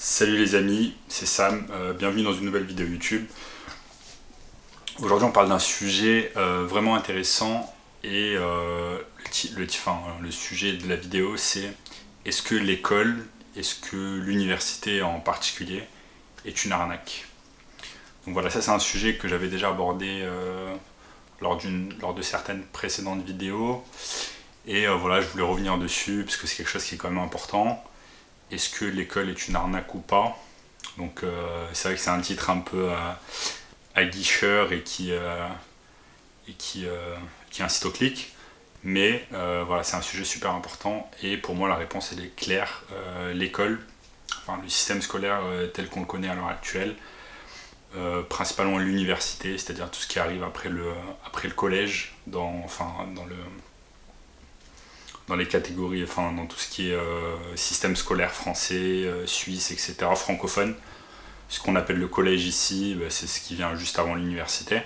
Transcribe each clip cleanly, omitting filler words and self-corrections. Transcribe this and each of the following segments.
Salut les amis, c'est Sam, bienvenue dans une nouvelle vidéo YouTube. Aujourd'hui on parle d'un sujet vraiment intéressant et le sujet de la vidéo c'est est-ce que l'école, est-ce que l'université en particulier est une arnaque? Donc voilà, ça c'est un sujet que j'avais déjà abordé lors de certaines précédentes vidéos et voilà, je voulais revenir dessus parce que c'est quelque chose qui est quand même important. Est-ce que l'école est une arnaque ou pas? Donc c'est vrai que c'est un titre un peu aguicheur qui incite au clic. Mais voilà, c'est un sujet super important et pour moi la réponse elle est claire. L'école, enfin le système scolaire tel qu'on le connaît à l'heure actuelle, principalement l'université, c'est-à-dire tout ce qui arrive après le collège, dans les catégories, enfin dans tout ce qui est système scolaire français, suisse, etc., francophone. Ce qu'on appelle le collège ici, c'est ce qui vient juste avant l'université.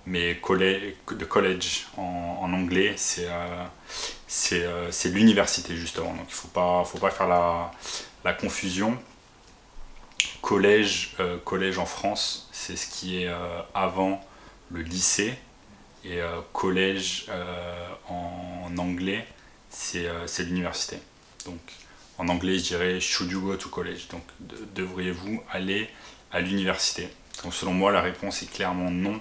Mais de college en anglais, c'est l'université justement. Donc il faut pas faire la confusion. Collège en France, c'est ce qui est avant le lycée. Et collège en anglais, c'est l'université. Donc en anglais, je dirais should you go to college? Donc devriez-vous aller à l'université? Donc selon moi, la réponse est clairement non.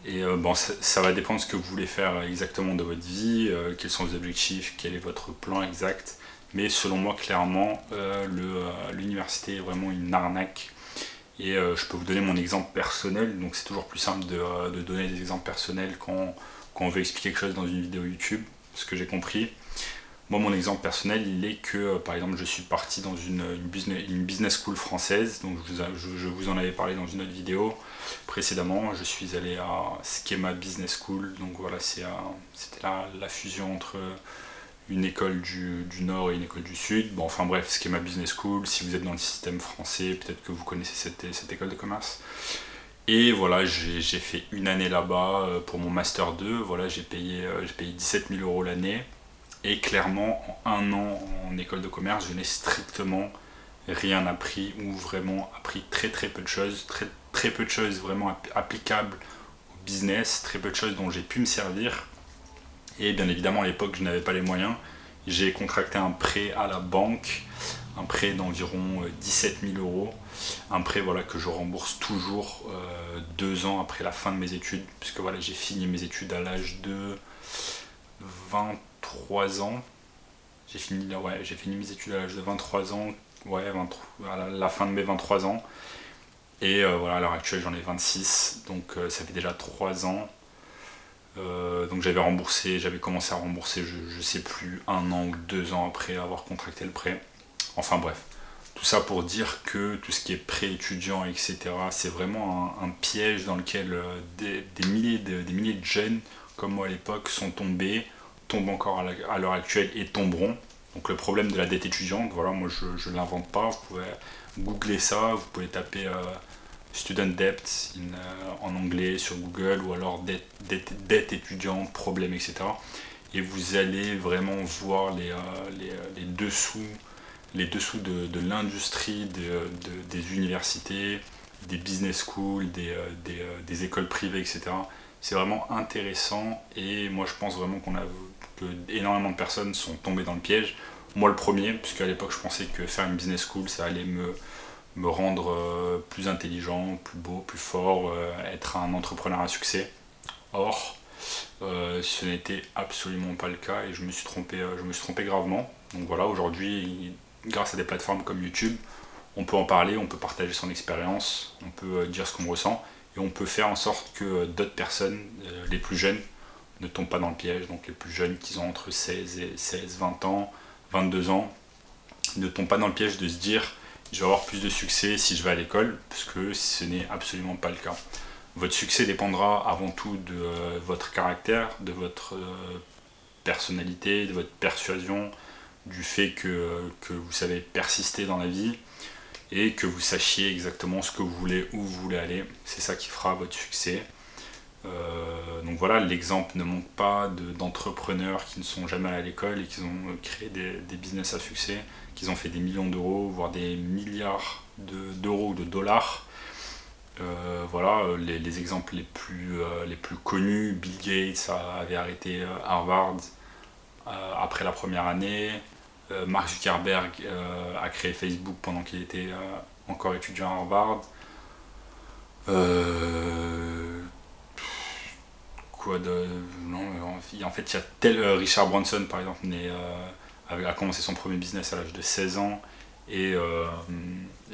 Et bon, ça va dépendre de ce que vous voulez faire exactement de votre vie, quels sont vos objectifs, quel est votre plan exact. Mais selon moi, clairement, l'université est vraiment une arnaque. Et je peux vous donner mon exemple personnel. Donc c'est toujours plus simple de donner des exemples personnels quand on veut expliquer quelque chose dans une vidéo YouTube, ce que j'ai compris. Moi, mon exemple personnel, il est que, par exemple, je suis parti dans une business school française. Donc, je vous en avais parlé dans une autre vidéo précédemment. Je suis allé à Schema Business School. Donc, voilà, c'était la fusion entre une école du Nord et une école du Sud. Bon, enfin bref, Schema Business School. Si vous êtes dans le système français, peut-être que vous connaissez cette école de commerce. Et voilà, j'ai fait une année là-bas pour mon Master 2. Voilà, j'ai payé 17 000 euros l'année. Et clairement, en un an en école de commerce, je n'ai strictement rien appris ou vraiment appris très peu de choses, très peu de choses vraiment applicables au business, très peu de choses dont j'ai pu me servir. Et bien évidemment, à l'époque, je n'avais pas les moyens. J'ai contracté un prêt à la banque, un prêt d'environ 17 000 euros. Un prêt voilà, que je rembourse toujours 2 ans après la fin de mes études, puisque voilà, j'ai fini mes études à l'âge de 23 ans. J'ai fini mes études à l'âge de 23 ans, à la fin de mes 23 ans. Et voilà, à l'heure actuelle, j'en ai 26, donc ça fait déjà 3 ans. Donc j'avais commencé à rembourser, je sais plus, 1 an ou 2 ans après avoir contracté le prêt. Enfin bref, tout ça pour dire que tout ce qui est prêt étudiant, etc., c'est vraiment un piège dans lequel des milliers de jeunes, comme moi à l'époque, tombent encore à l'heure actuelle et tomberont. Donc le problème de la dette étudiante, voilà, moi je ne l'invente pas, vous pouvez googler ça, vous pouvez taper student debt en anglais sur Google ou alors dette étudiante, problème, etc. Et vous allez vraiment voir les dessous de l'industrie des universités, des business schools, des écoles privées, etc. C'est vraiment intéressant et moi je pense vraiment que énormément de personnes sont tombées dans le piège. Moi le premier, puisque à l'époque je pensais que faire une business school ça allait me rendre plus intelligent, plus beau, plus fort, être un entrepreneur à succès. Or, ce n'était absolument pas le cas et je me suis trompé gravement. Donc voilà, aujourd'hui, grâce à des plateformes comme YouTube, on peut en parler, on peut partager son expérience, on peut dire ce qu'on ressent et on peut faire en sorte que d'autres personnes, les plus jeunes, ne tombent pas dans le piège. Donc les plus jeunes qui ont entre 20 ans, 22 ans, ne tombent pas dans le piège de se dire je vais avoir plus de succès si je vais à l'école, puisque ce n'est absolument pas le cas. Votre succès dépendra avant tout de votre caractère, de votre personnalité, de votre persuasion, du fait que vous savez persister dans la vie et que vous sachiez exactement ce que vous voulez, où vous voulez aller. C'est ça qui fera votre succès. Donc voilà, l'exemple ne manque pas d'entrepreneurs qui ne sont jamais allés à l'école et qui ont créé des business à succès, qui ont fait des millions d'euros, voire des milliards d'euros ou de dollars. Voilà, les exemples les plus connus, Bill Gates avait arrêté Harvard après la première année, Mark Zuckerberg a créé Facebook pendant qu'il était encore étudiant à Harvard. Quoi de. Non, en fait, il y a Richard Branson par exemple, a commencé son premier business à l'âge de 16 ans et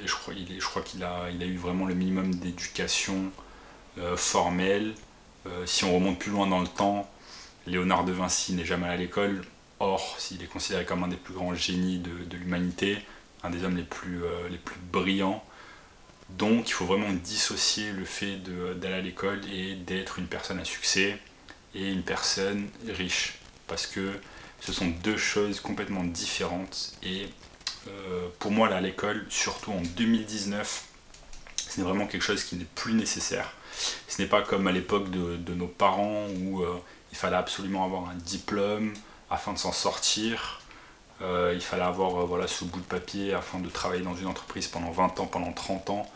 je crois qu'il a eu vraiment le minimum d'éducation formelle. Si on remonte plus loin dans le temps, Léonard de Vinci n'est jamais allé à l'école. Or, s'il est considéré comme un des plus grands génies de l'humanité, un des hommes les plus brillants. Donc il faut vraiment dissocier le fait d'aller à l'école et d'être une personne à succès et une personne riche. Parce que ce sont deux choses complètement différentes. Et pour moi, là, à l'école, surtout en 2019, c'est vraiment quelque chose qui n'est plus nécessaire. Ce n'est pas comme à l'époque de nos parents où il fallait absolument avoir un diplôme afin de s'en sortir. Il fallait avoir voilà, ce bout de papier afin de travailler dans une entreprise pendant 20 ans, pendant 30 ans.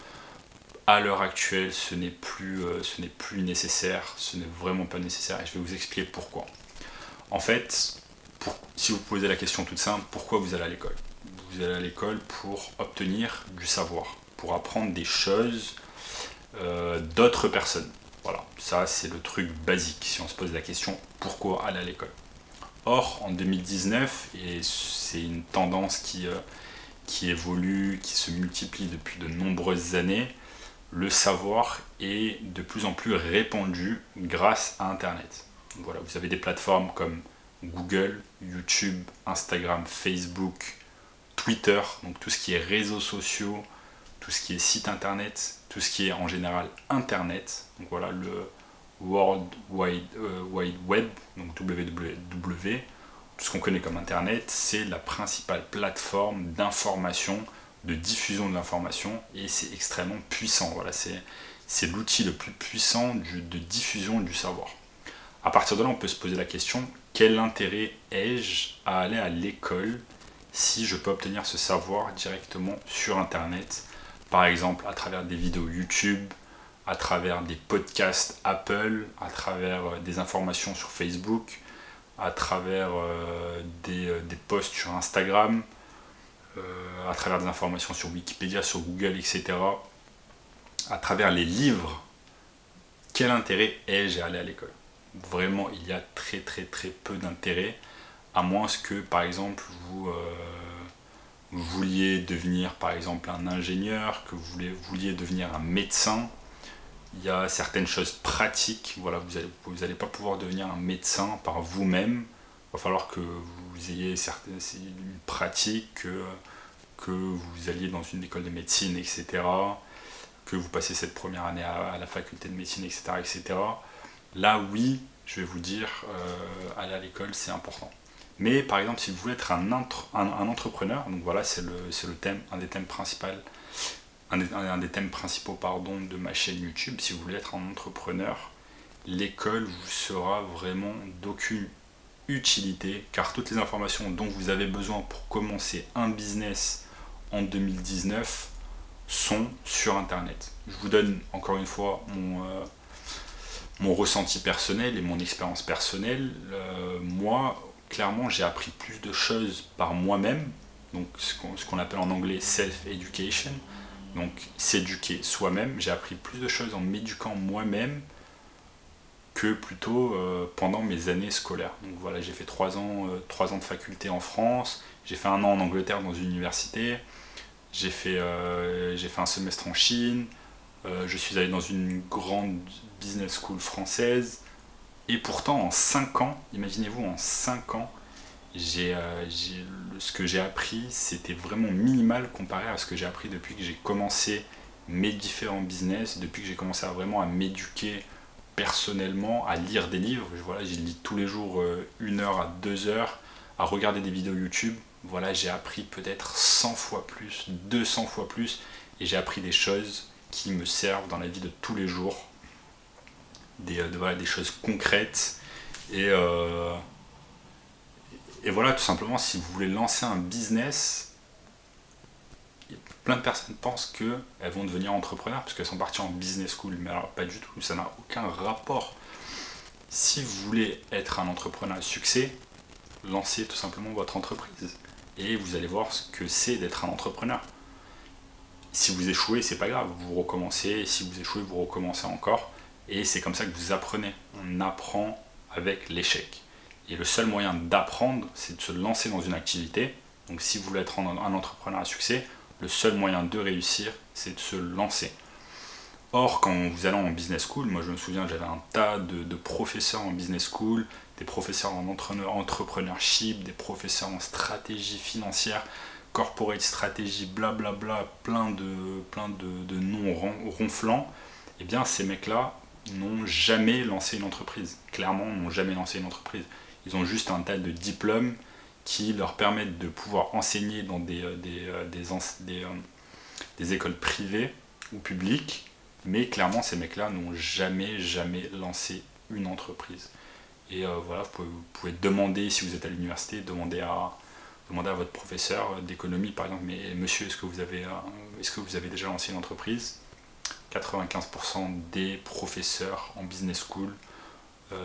À l'heure actuelle, ce n'est plus nécessaire, ce n'est vraiment pas nécessaire et je vais vous expliquer pourquoi. En fait, si vous posez la question toute simple, pourquoi vous allez à l'école? Vous allez à l'école pour obtenir du savoir, pour apprendre des choses d'autres personnes. Voilà, ça c'est le truc basique si on se pose la question pourquoi aller à l'école. Or, en 2019, et c'est une tendance qui évolue, qui se multiplie depuis de nombreuses années, le savoir est de plus en plus répandu grâce à Internet. Donc voilà, vous avez des plateformes comme Google, YouTube, Instagram, Facebook, Twitter, donc tout ce qui est réseaux sociaux, tout ce qui est site Internet, tout ce qui est en général Internet. Donc voilà, le World Wide Web, donc WWW, tout ce qu'on connaît comme Internet, c'est la principale plateforme d'information, de diffusion de l'information, et c'est extrêmement puissant. Voilà, c'est l'outil le plus puissant de diffusion du savoir. À partir de là, on peut se poser la question, quel intérêt ai-je à aller à l'école si je peux obtenir ce savoir directement sur Internet, par exemple à travers des vidéos YouTube, à travers des podcasts Apple, à travers des informations sur Facebook, à travers des posts sur Instagram, à travers des informations sur Wikipédia, sur Google, etc., à travers les livres. Quel intérêt ai-je à aller à l'école? Vraiment, il y a très très très peu d'intérêt, à moins que par exemple vous vouliez devenir par exemple un ingénieur, que vous vouliez devenir un médecin. Il y a certaines choses pratiques, voilà, vous allez pas pouvoir devenir un médecin par vous-même. Il va falloir que vous ayez une pratique, que vous alliez dans une école de médecine, etc., que vous passez cette première année à la faculté de médecine, etc., etc. Là, oui, je vais vous dire, aller à l'école, c'est important. Mais par exemple, si vous voulez être un entrepreneur, donc voilà, c'est le thème, un des thèmes principaux, de ma chaîne YouTube. Si vous voulez être un entrepreneur, l'école vous sera vraiment d'aucune utilité, car toutes les informations dont vous avez besoin pour commencer un business en 2019 sont sur Internet. Je vous donne encore une fois mon ressenti personnel et mon expérience personnelle. Moi, clairement, j'ai appris plus de choses par moi-même, donc ce qu'on appelle en anglais self-education, donc s'éduquer soi-même. J'ai appris plus de choses en m'éduquant moi-même que plutôt pendant mes années scolaires. Donc voilà, j'ai fait 3 ans de faculté en France, j'ai fait 1 an en Angleterre dans une université, j'ai fait un semestre en Chine, je suis allé dans une grande business school française, et pourtant en 5 ans, imaginez-vous, en 5 ans, ce que j'ai appris, c'était vraiment minimal comparé à ce que j'ai appris depuis que j'ai commencé mes différents business, depuis que j'ai commencé à m'éduquer personnellement, à lire des livres. Voilà, j'ai lis tous les jours 1 heure à 2 heures, à regarder des vidéos YouTube. Voilà, j'ai appris peut-être 100 fois plus, 200 fois plus, et j'ai appris des choses qui me servent dans la vie de tous les jours. voilà, des choses concrètes. Et voilà, tout simplement, si vous voulez lancer un business, plein de personnes pensent qu'elles vont devenir entrepreneurs parce qu'elles sont parties en business school. Mais alors, pas du tout, ça n'a aucun rapport. Si vous voulez être un entrepreneur à succès, lancez tout simplement votre entreprise. Et vous allez voir ce que c'est d'être un entrepreneur. Si vous échouez, c'est pas grave, vous recommencez. Et si vous échouez, vous recommencez encore. Et c'est comme ça que vous apprenez. On apprend avec l'échec. Et le seul moyen d'apprendre, c'est de se lancer dans une activité. Donc si vous voulez être un entrepreneur à succès, le seul moyen de réussir, c'est de se lancer. Or, quand vous allez en business school, moi je me souviens, j'avais un tas de professeurs en business school, des professeurs en entrepreneurship, des professeurs en stratégie financière, corporate strategy, blablabla, plein de noms ronflants. Eh bien, ces mecs-là n'ont jamais lancé une entreprise. Clairement, n'ont jamais lancé une entreprise. Ils ont juste un tas de diplômes qui leur permettent de pouvoir enseigner dans des écoles privées ou publiques, mais clairement ces mecs-là n'ont jamais lancé une entreprise. Et voilà, vous pouvez demander, si vous êtes à l'université, demander à votre professeur d'économie par exemple, mais monsieur, est-ce que vous avez déjà lancé une entreprise? 95% des professeurs en business school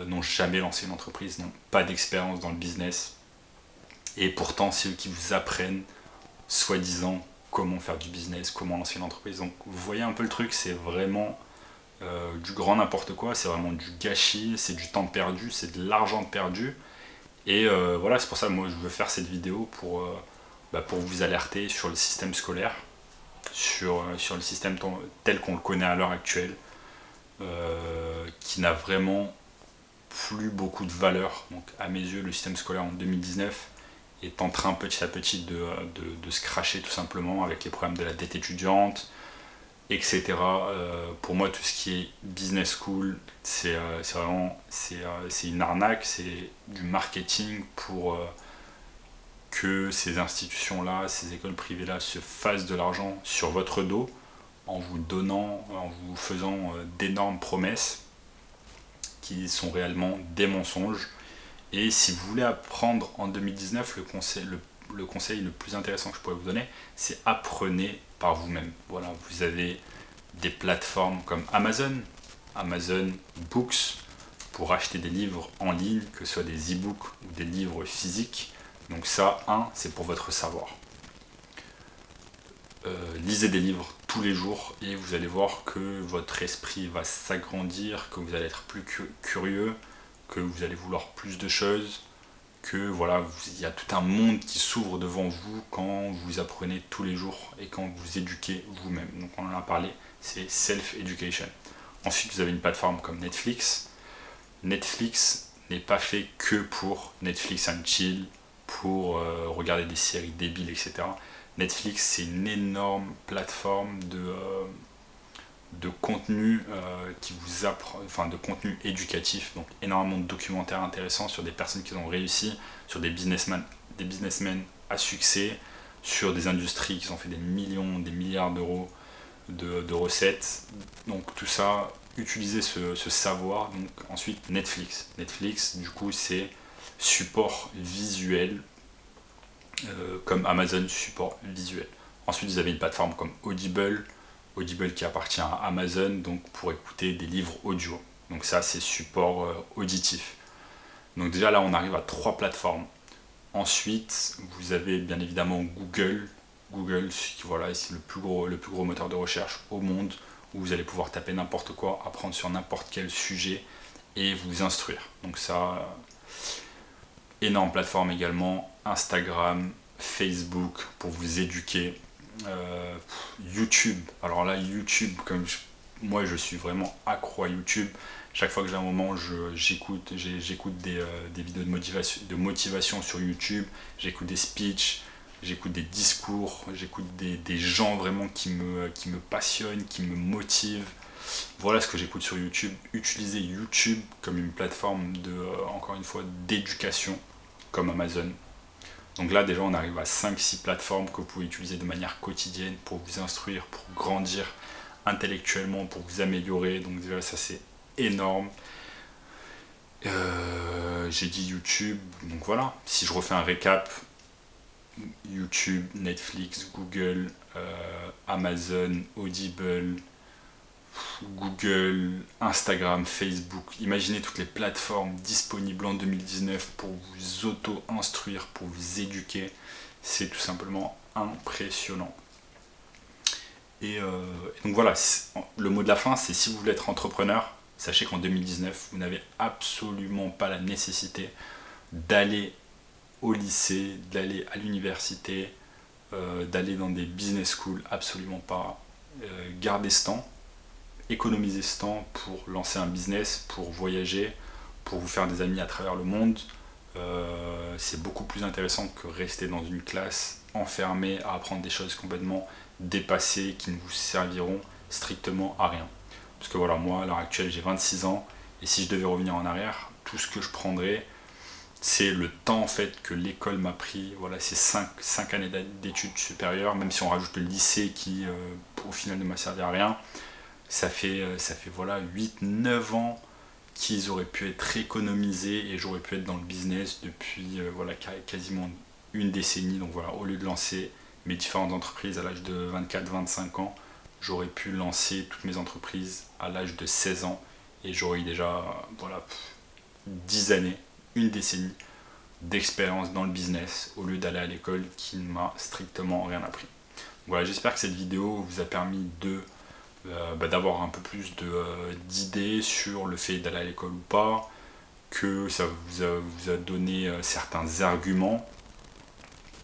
n'ont jamais lancé une entreprise, n'ont pas d'expérience dans le business. Et pourtant, c'est eux qui vous apprennent, soi-disant, comment faire du business, comment lancer une entreprise. Donc vous voyez un peu le truc, c'est vraiment du grand n'importe quoi, c'est vraiment du gâchis, c'est du temps perdu, c'est de l'argent perdu. Et voilà, c'est pour ça que moi je veux faire cette vidéo pour vous alerter sur le système scolaire, sur le système tel qu'on le connaît à l'heure actuelle, qui n'a vraiment plus beaucoup de valeur. Donc à mes yeux, le système scolaire en 2019 est en train petit à petit de se cracher tout simplement avec les problèmes de la dette étudiante, etc. Pour moi, tout ce qui est business school, c'est une arnaque, c'est du marketing pour que ces institutions-là, ces écoles privées-là se fassent de l'argent sur votre dos en vous faisant d'énormes promesses qui sont réellement des mensonges. Et si vous voulez apprendre en 2019, le conseil le plus intéressant que je pourrais vous donner, c'est apprenez par vous-même. Voilà, vous avez des plateformes comme Amazon Books, pour acheter des livres en ligne, que ce soit des e-books ou des livres physiques. Donc ça, c'est pour votre savoir. Lisez des livres tous les jours et vous allez voir que votre esprit va s'agrandir, que vous allez être plus curieux, que vous allez vouloir plus de choses, que voilà, il y a tout un monde qui s'ouvre devant vous quand vous apprenez tous les jours et quand vous éduquez vous-même. Donc on en a parlé, c'est self-education. Ensuite, vous avez une plateforme comme Netflix. Netflix n'est pas fait que pour Netflix and chill, pour regarder des séries débiles, etc. Netflix, c'est une énorme plateforme de contenu qui vous apprend, enfin de contenu éducatif, donc énormément de documentaires intéressants sur des personnes qui ont réussi, sur des businessmen à succès, sur des industries qui ont fait des millions, des milliards d'euros de recettes. Donc tout ça, utiliser ce savoir. Donc ensuite Netflix, du coup c'est support visuel, comme Amazon, support visuel. Ensuite vous avez une plateforme comme Audible qui appartient à Amazon, donc pour écouter des livres audio. Donc ça c'est support auditif. Donc déjà là on arrive à 3 plateformes. Ensuite vous avez bien évidemment Google, voilà, c'est le plus gros moteur de recherche au monde, où vous allez pouvoir taper n'importe quoi, apprendre sur n'importe quel sujet et vous instruire. Donc ça, énorme plateforme également. Instagram, Facebook pour vous éduquer. YouTube, alors là YouTube, moi je suis vraiment accro à YouTube. Chaque fois que j'ai un moment, j'écoute des vidéos de motivation sur YouTube, j'écoute des speeches, j'écoute des discours, j'écoute des gens vraiment qui me passionnent, qui me motivent. Voilà ce que j'écoute sur YouTube. Utilisez YouTube comme une plateforme encore une fois, d'éducation, comme Amazon. Donc là déjà on arrive à 5-6 plateformes que vous pouvez utiliser de manière quotidienne pour vous instruire, pour grandir intellectuellement, pour vous améliorer. Donc déjà ça c'est énorme. J'ai dit YouTube, donc voilà, si je refais un récap, YouTube, Netflix, Google, Amazon, Audible, Google, Instagram, Facebook, imaginez toutes les plateformes disponibles en 2019 pour vous auto-instruire, pour vous éduquer, c'est tout simplement impressionnant. Et donc voilà, le mot de la fin, c'est si vous voulez être entrepreneur, sachez qu'en 2019, vous n'avez absolument pas la nécessité d'aller au lycée, d'aller à l'université, d'aller dans des business schools, absolument pas. Gardez ce temps, économisez ce temps pour lancer un business, pour voyager, pour vous faire des amis à travers le monde. C'est beaucoup plus intéressant que rester dans une classe enfermée à apprendre des choses complètement dépassées qui ne vous serviront strictement à rien. Parce que voilà, moi à l'heure actuelle j'ai 26 ans et si je devais revenir en arrière, tout ce que je prendrais, c'est le temps en fait que l'école m'a pris. Voilà, c'est 5 années d'études supérieures, même si on rajoute le lycée qui au final ne m'a servi à rien. Ça fait voilà 8-9 ans qu'ils auraient pu être économisés et j'aurais pu être dans le business depuis voilà, quasiment une décennie. Donc voilà, au lieu de lancer mes différentes entreprises à l'âge de 24-25 ans, j'aurais pu lancer toutes mes entreprises à l'âge de 16 ans et j'aurais eu déjà voilà, 10 années, une décennie d'expérience dans le business au lieu d'aller à l'école qui ne m'a strictement rien appris. Voilà, j'espère que cette vidéo vous a permis d'avoir un peu plus d'idées sur le fait d'aller à l'école ou pas, que ça vous a donné certains arguments.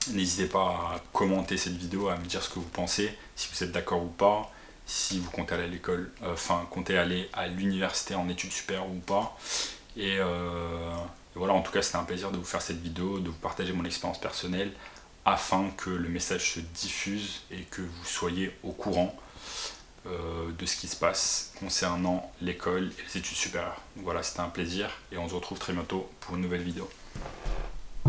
N'hésitez pas à commenter cette vidéo, à me dire ce que vous pensez, si vous êtes d'accord ou pas, si vous comptez aller à l'école, comptez aller à l'université en études supérieures ou pas. Et voilà, en tout cas c'était un plaisir de vous faire cette vidéo, de vous partager mon expérience personnelle afin que le message se diffuse et que vous soyez au courant de ce qui se passe concernant l'école et les études supérieures. Donc voilà, c'était un plaisir et on se retrouve très bientôt pour une nouvelle vidéo.